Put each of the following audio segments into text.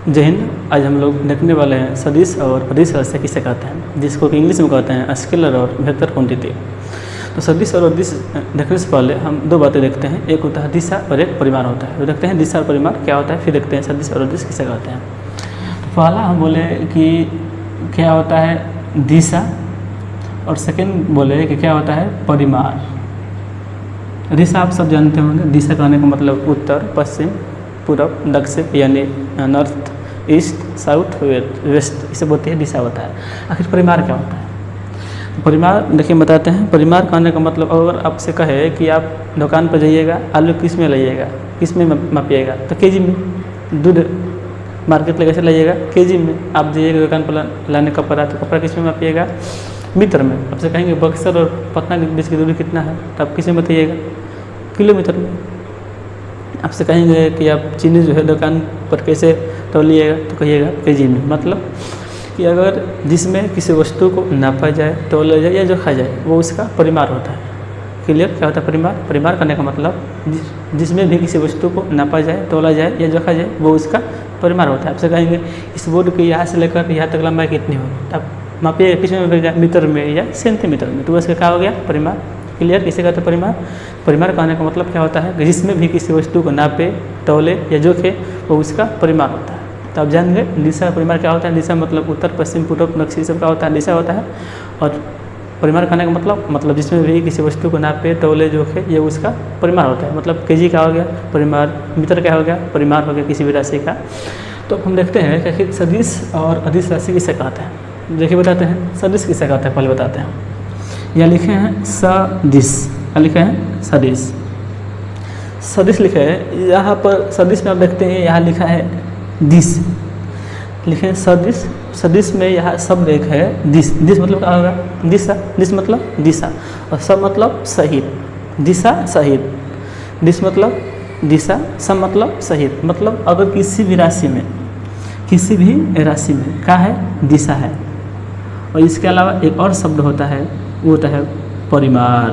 जय हिंद। आज हम लोग देखने वाले हैं सदिश और अदिश राशि किसे कहते हैं, जिसको कि इंग्लिश में कहते हैं स्केलर और वेक्टर क्वांटिटी। तो सदिश और अदिश देखने से पहले हम दो बातें देखते हैं, एक होता है दिशा और एक परिमाण होता है। तो देखते हैं दिशा और परिमाण क्या होता है, फिर देखते हैं सदिश और अदिश किसे कहते हैं। तो पहला हम बोले कि क्या होता है दिशा, और सेकेंड बोले कि क्या होता है परिमाण। दिशा आप सब जानते होंगे, दिशा कहने का मतलब उत्तर, पश्चिम, पूरब, दक्षिण यानी नॉर्थ, ईस्ट, साउथ, वेस्ट, इसे बोलते हैं दिशा होता है। आखिर परिमाण क्या होता है? तो परिमाण देखिए बताते हैं। परिमाण कहने का मतलब अगर आपसे कहे कि आप दुकान पर जाइएगा, आलू किस में लाइएगा, किस में मापिएगा, तो केजी में। दूध मार्केट ले कैसे लाइएगा, केजी में। आप जाइएगा दुकान पर लाने कपड़ा, तो कपड़ा किस में मापिएगा, मीटर में। आपसे कहेंगे बक्सर और पटना के बीच की दूरी कितना है, तो आप किस में बताइएगा, किलोमीटर में। आपसे कहेंगे कि आप चीनी जो है दुकान पर कैसे तौलिएगा, तो कहिएगा केजी में। मतलब कि अगर जिसमें किसी वस्तु को नापा जाए, तौला जाए या जोखा जाए, वो उसका परिमाण होता है। क्लियर? क्या होता है परिमाण? परिमाण करने का मतलब जिसमें भी किसी वस्तु को नापा जाए, तौला जाए या जोखा जाए, वो उसका परिमाण होता है। आपसे कहेंगे इस बोर्ड की यहाँ से लेकर यहाँ तक लंबाई कितनी होगी, तो आप मापिएगा किस में, मीटर में या सेंटीमीटर में, तो उसका क्या हो गया परिमाण। क्लियर? किसे कहते हैं परिमाण? परिमाण कहने का मतलब क्या होता है कि जिसमें भी किसी वस्तु को नापे, तौले या जोखे, वो उसका परिमाण होता है। तो आप जान गए दिशा परिमाण क्या होता है। दिशा मतलब उत्तर, पश्चिम, पूर्व, दक्षिण सब क्या होता है, दिशा होता है। और परिमाण कहने का मतलब जिसमें भी किसी वस्तु को नापे, तौले, जोखे, ये उसका परिमाण होता है। मतलब केजी क्या हो गया परिमाण, मीटर क्या हो गया परिमाण हो गया किसी भी राशि का। तो हम देखते हैं कि आखिर सदिश और अदिश राशि किसे कहते हैं। देखिए बताते हैं सदिश किसे कहते हैं, पहले बताते हैं। यहाँ लिखे हैं सदिश, लिखे हैं सदिश। सदिश लिखे हैं, यहाँ पर सदिश में आप देखते हैं यहाँ लिखा है दिश, लिखे हैं सदिश। सदिश में यहाँ शब्द एक है दिश। दिश मतलब क्या होगा, दिशा। दिश मतलब दिशा, और सब मतलब सहित, दिशा सहित। दिश मतलब दिशा, सब मतलब सहित। मतलब अगर किसी भी राशि में, किसी भी राशि में क्या है, दिशा है। और इसके अलावा एक और शब्द होता है, वो होता है परिमाण।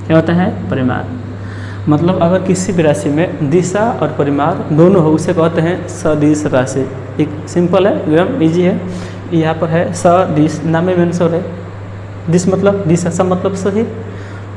क्या होता है परिमाण। मतलब अगर किसी भी राशि में दिशा और परिमाण दोनों हो, उसे कहते हैं सदिश राशि। एक सिंपल है, एकदम इजी है। यहाँ पर है सदिश, नाम में आंसर है। दिश मतलब दिशा, सब मतलब सहित,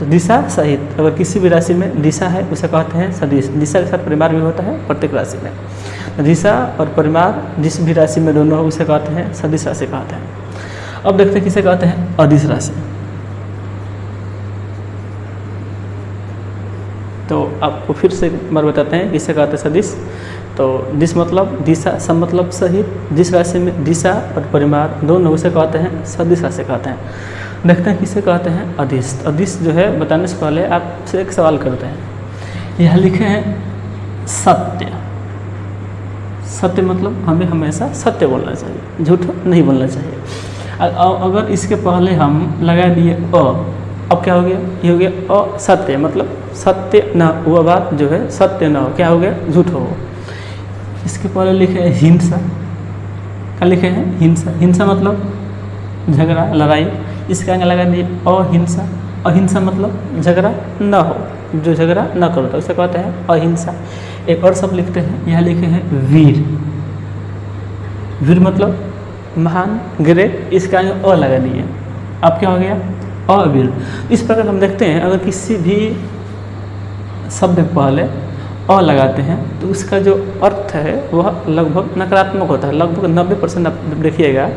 तो दिशा सहित अगर किसी भी राशि में दिशा है उसे कहते हैं सदिश। दिशा के साथ परिमाण भी होता है प्रत्येक राशि में। तो दिशा और परिमाण जिस भी राशि में दोनों हो उसे कहते हैं सदिश राशि कहते हैं। अब देखते हैं किसे कहते हैं अदिश राशि। तो आपको फिर से एक बार बताते हैं किसे कहते हैं सदिश। तो दिश मतलब दिशा, सब मतलब सहित। जिस राशि में दिशा और परिमाण दोनों उसे कहते हैं सदिश राशि कहते हैं। देखते हैं किसे कहते हैं अदिश। अदिश जो है बताने से पहले आपसे एक सवाल करते हैं। यह लिखे हैं सत्य। सत्य मतलब हमें हमेशा सत्य बोलना चाहिए, झूठ नहीं बोलना चाहिए। अगर इसके पहले हम लगा दिए अ, अब क्या हो गया, ये हो गया असत्य। मतलब सत्य न, वह बात जो है सत्य न हो, क्या हो गया, झूठ हो। इसके पहले लिखे हैं हिंसा। क्या लिखे हैं हिंसा। हिंसा मतलब झगड़ा, लड़ाई। इसके आगे लगा दिए अहिंसा। अहिंसा मतलब झगड़ा न हो, जो झगड़ा न करो, तो उसे कहते हैं अहिंसा। एक और शब्द लिखते हैं, यहाँ लिखे हैं वीर। वीर मतलब महान, ग्रेट। इसका आगे अ लगा दिए, अब क्या हो गया अवीर। इस प्रकार हम देखते हैं अगर किसी भी शब्द पहले अ लगाते हैं तो उसका जो अर्थ है वह लगभग नकारात्मक होता है। लगभग 90% आप देखिएगा,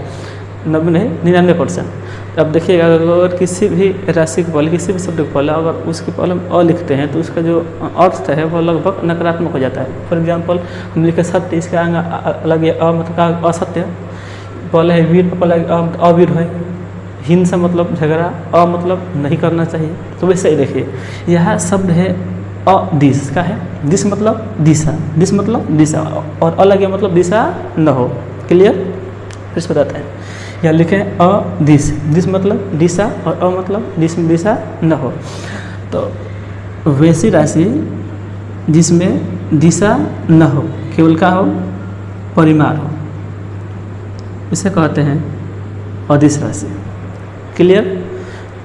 90 नहीं 99%। अब देखिएगा अगर किसी भी राशि के पहले, किसी भी शब्द के पहले अगर उसके पहले हम अ लिखते हैं तो उसका जो अर्थ है वह लगभग नकारात्मक हो जाता है। फॉर एग्जांपल हम लिखे सत्य, इसके आगे लगे अ मतलब असत्य। पहले है वीर, पहले अवीर है। हिंसा मतलब झगड़ा, अ मतलब नहीं करना चाहिए। तो वैसे ही देखिए यह शब्द है अदिश का है। दिश मतलब दिशा, दिश मतलब दिशा, और अलग है मतलब दिशा न हो। क्लियर? फिर से बताते हैं, यहाँ लिखे हैं अदिश। दिश मतलब दिशा और अ मतलब दिशा न हो। तो वैसी राशि जिसमें दिशा न हो, केवल का हो परिमाण हो, इसे कहते हैं अदिश राशि। क्लियर?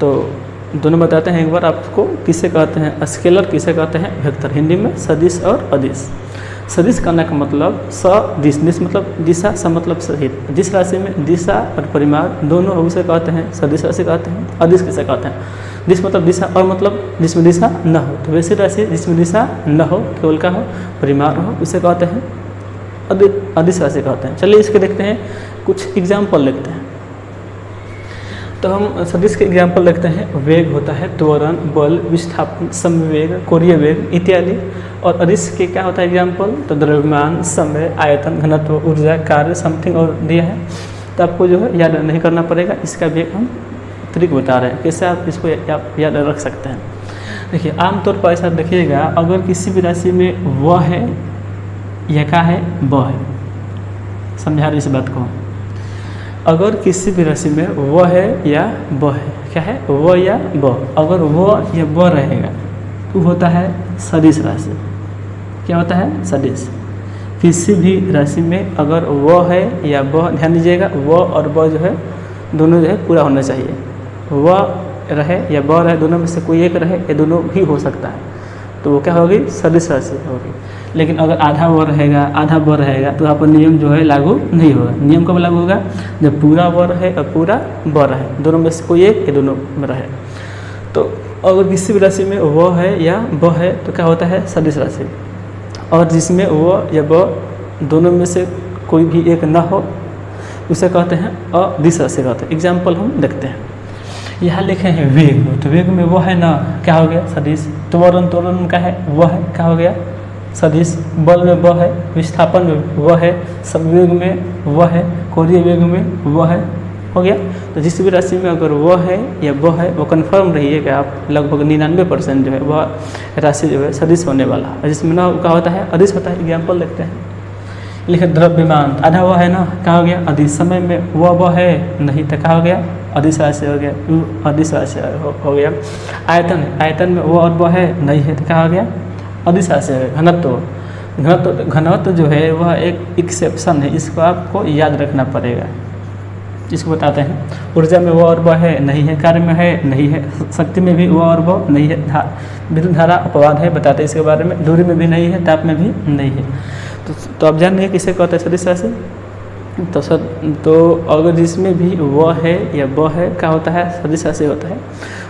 तो दोनों बताते हैं एक बार आपको, किसे कहते हैं स्केलर, किसे कहते हैं वेक्टर। हिंदी में सदिश और अदिश। सदिश करने का मतलब सदिश, दिश मतलब दिशा, स मतलब सहित। जिस राशि में दिशा और परिमाण दोनों हो उसे कहते हैं सदिश राशि कहते हैं। अदिश किसे कहते हैं? दिश मतलब दिशा, और मतलब जिसमें दिशा न हो। तो वैसी राशि जिसमें दिशा न हो, केवल का हो, परिमाण हो, उसे कहते हैं अदिश राशि कहते हैं। चलिए इसके देखते हैं, कुछ एग्जाम्पल लिखते हैं। तो हम सदिश के एग्जाम्पल लिखते हैं। वेग होता है त्वरण, बल, विस्थापन, समवेग, कोणीय वेग इत्यादि। और अदिश के क्या होता है एग्जाम्पल? तो द्रव्यमान, समय, आयतन, घनत्व, ऊर्जा, कार्य, समथिंग और दिया है। तो आपको जो है याद नहीं करना पड़ेगा, इसका भी हम ट्रिक बता रहे हैं कैसे आप इसको याद रख सकते हैं। देखिए आमतौर पर ऐसा देखिएगा, अगर किसी भी राशि में व है या क्या है, ब है, समझा रही इस बात को। अगर किसी भी राशि में व है या ब है, क्या है, व या ब, अगर व या ब रहेगा तो होता है सदिश राशि। क्या होता है? सदिश। किसी भी राशि में अगर व है या ब, ध्यान दीजिएगा व और ब जो है दोनों जो है पूरा होना चाहिए। व रहे या ब रहे, दोनों में से कोई एक रहे, ये दोनों भी हो सकता है, तो वो क्या होगी? सदिश राशि होगी। लेकिन अगर आधा व रहेगा, आधा ब रहेगा, तो यहाँ पर नियम जो है लागू नहीं होगा। नियम कब लागू होगा? जब पूरा व रहे और पूरा ब रहे, दोनों में से कोई एक, ये दोनों में रहे। तो अगर किसी भी राशि में व है या ब है तो क्या होता है? सदिश राशि। और जिसमें व या ब दोनों में से कोई भी एक ना हो उसे कहते हैं अदिश राशि कहते हैं। एग्जाम्पल हम देखते हैं। यहाँ लिखे हैं वेग, तो वेग में वो है ना, क्या हो गया? सदिश। त्वरण, त्वरण में क्या है? वो है, क्या हो गया? सदिश। बल में व है, विस्थापन में व है, समवेग में व है, कोणीय वेग में व है, हो गया। तो जिस भी राशि में अगर वो है या वो है, वो कन्फर्म रहिए कि आप लगभग 99% जो है वह राशि जो है सदिश होने वाला है। जिसमें ना क्या होता है? अदिश होता है। एग्जाम्पल देखते हैं। लिखे द्रव्यमान, आधा वह है ना, क्या हो गया? अदिश। समय में वह है नहीं, तो क्या हो गया? अदिश राशि हो गया, अदिश राशि हो गया। आयतन, आयतन में वो और वह है नहीं है, तो क्या हो गया? अदिश राशि हो गया। घनत्व, घनत्व जो है वह एक एक्सेप्शन है, इसको आपको याद रखना पड़ेगा। इसको बताते हैं। ऊर्जा में वो और वह है नहीं है, कार्य में है नहीं है, शक्ति में भी वो और वो नहीं है, विद्युत धारा अपवाद है, बताते हैं इसके बारे में। दूरी में भी नहीं है, ताप में भी नहीं है। तो आप जान रहे हैं किसे कहते हैं सदिश राशि? तो अगर जिसमें भी व है या ब है, क्या होता है? सदिश राशि होता है।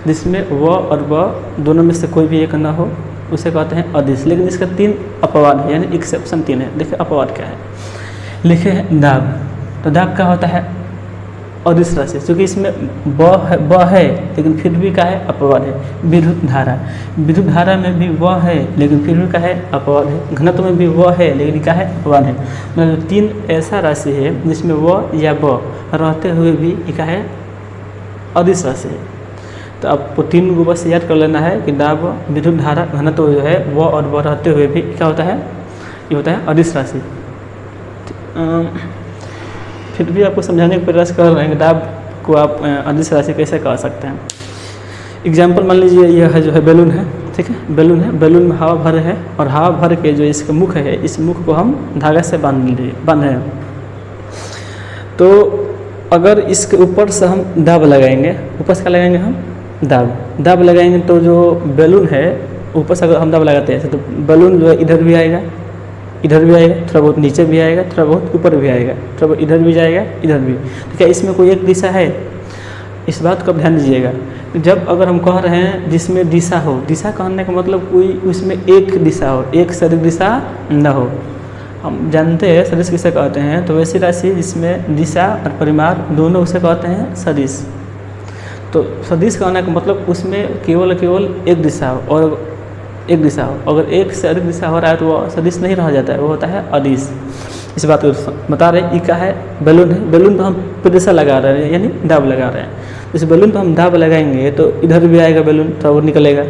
जिसमें व और ब दोनों में से कोई भी एक ना हो उसे कहते हैं अदिश। लेकिन इसका 3 अपवाद है, यानी एक्सेप्शन 3 है। देखिए अपवाद क्या है, लिखे हैं दाब। तो दाब क्या होता है? अदिश राशि। क्योंकि इसमें ब है लेकिन फिर भी क्या है? अपवाद है। विद्युत धारा, विद्युत धारा में भी व है लेकिन फिर भी क्या है? अपवाद है। घनत्व में भी व है लेकिन क्या है? अपवाद है। मतलब 3 ऐसा राशि है जिसमें व या ब रहते हुए भी क्या है? अदिश राशि है। तो आपको 3 को बस याद कर लेना है कि दाब, विद्युत धारा, घनत्व जो है व और ब रहते हुए भी क्या होता है? ये होता है अदिश राशि। फिर भी आपको समझाने का प्रयास कर रहे हैं कि दाब को आप अदिश राशि कैसे कर सकते हैं। एग्जाम्पल मान लीजिए यह है जो है बैलून है, ठीक है, बैलून है। बैलून में हवा भरे है और हवा भर के जो इसका मुख है, इस मुख को हम धागा से बांधे हैं। तो अगर इसके ऊपर से हम दाब लगाएंगे, ऊपर से क्या लगाएंगे? हम दाब लगाएंगे तो जो बैलून है ऊपर से अगर हम दाब लगाते हैं तो बैलून जो है इधर भी आएगा, इधर भी आएगा, थोड़ा बहुत नीचे भी आएगा, थोड़ा बहुत ऊपर भी आएगा, थोड़ा बहुत इधर भी जाएगा, इधर भी। तो क्या इसमें कोई एक दिशा है? इस बात को ध्यान दीजिएगा। जब अगर हम कह रहे हैं जिसमें दिशा हो, दिशा कहने का मतलब कोई उसमें एक दिशा हो, एक सदिश दिशा न हो। हम जानते हैं सदिश किसे कहते हैं। तो वैसी राशि जिसमें दिशा और परिमाण दोनों उसे कहते हैं सदिश। तो सदिश कहने का मतलब उसमें केवल एक दिशा हो और एक दिशा हो। अगर एक से अधिक दिशा हो रहा है तो वो सदिश नहीं रह जाता है, वो होता है अदिश। इस बात को बता रहे हैं। ये क्या है? बैलून है। बैलून पर हम प्रेशर लगा रहे हैं, यानी दाब लगा रहे हैं। इस बैलून पर हम दाब लगाएंगे तो इधर भी आएगा बैलून, थोड़ा वो निकलेगा,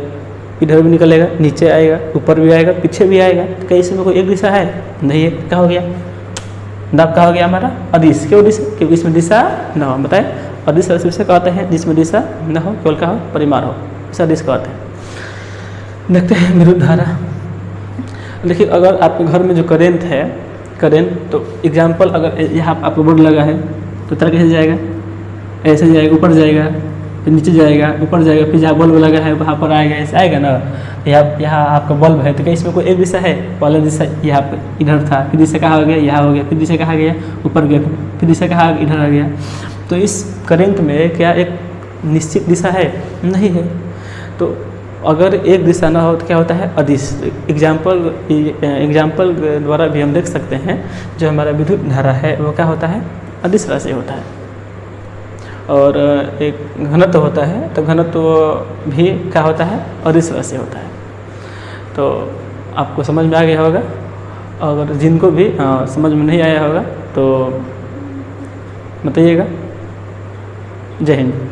इधर भी निकलेगा, नीचे आएगा, ऊपर भी आएगा, पीछे भी आएगा। तो क्या इसमें कोई एक दिशा है? नहीं है। क्या हो गया? दाब क्या हो गया हमारा? अदिश। क्यों अदिश? क्योंकि इसमें दिशा न हो। बताए अदिश राशि से कहते हैं जिसमें दिशा न हो, केवल क्या हो? परिमाण हो, इसे अदिश कहते हैं। देखते हैं विद्युत धारा। देखिए अगर आपके घर में जो करेंट है, तो एग्जाम्पल अगर यहाँ आपको बोर्ड लगा है तो तरह कैसे जाएगा? ऐसे जाएगा, ऊपर जाएगा, फिर नीचे जाएगा, ऊपर जाएगा, फिर जहाँ बल्ब लगा है वहाँ पर आएगा, ऐसे आएगा ना। यहाँ आपका बल्ब है तो क्या इसमें कोई एक दिशा है? पहला दिशा यहाँ पर इधर था, फिर दिशा कहाँ हो गया? यहाँ हो गया, फिर दिशा कहाँ गया? ऊपर गया, फिर दिशा कहाँ इधर आ गया। तो इस करंट में क्या एक निश्चित दिशा है? नहीं है। तो अगर एक दिशा ना हो तो क्या होता है? अदिश। एग्जाम्पल द्वारा भी हम देख सकते हैं, जो हमारा विद्युत धारा है वो क्या होता है? अदिश राशि होता है। और एक घनत्व होता है, तो घनत्व भी क्या होता है? अदिश राशि होता है। तो आपको समझ में आ गया होगा। अगर जिनको भी समझ में नहीं आया होगा तो बताइएगा। जय हिंद।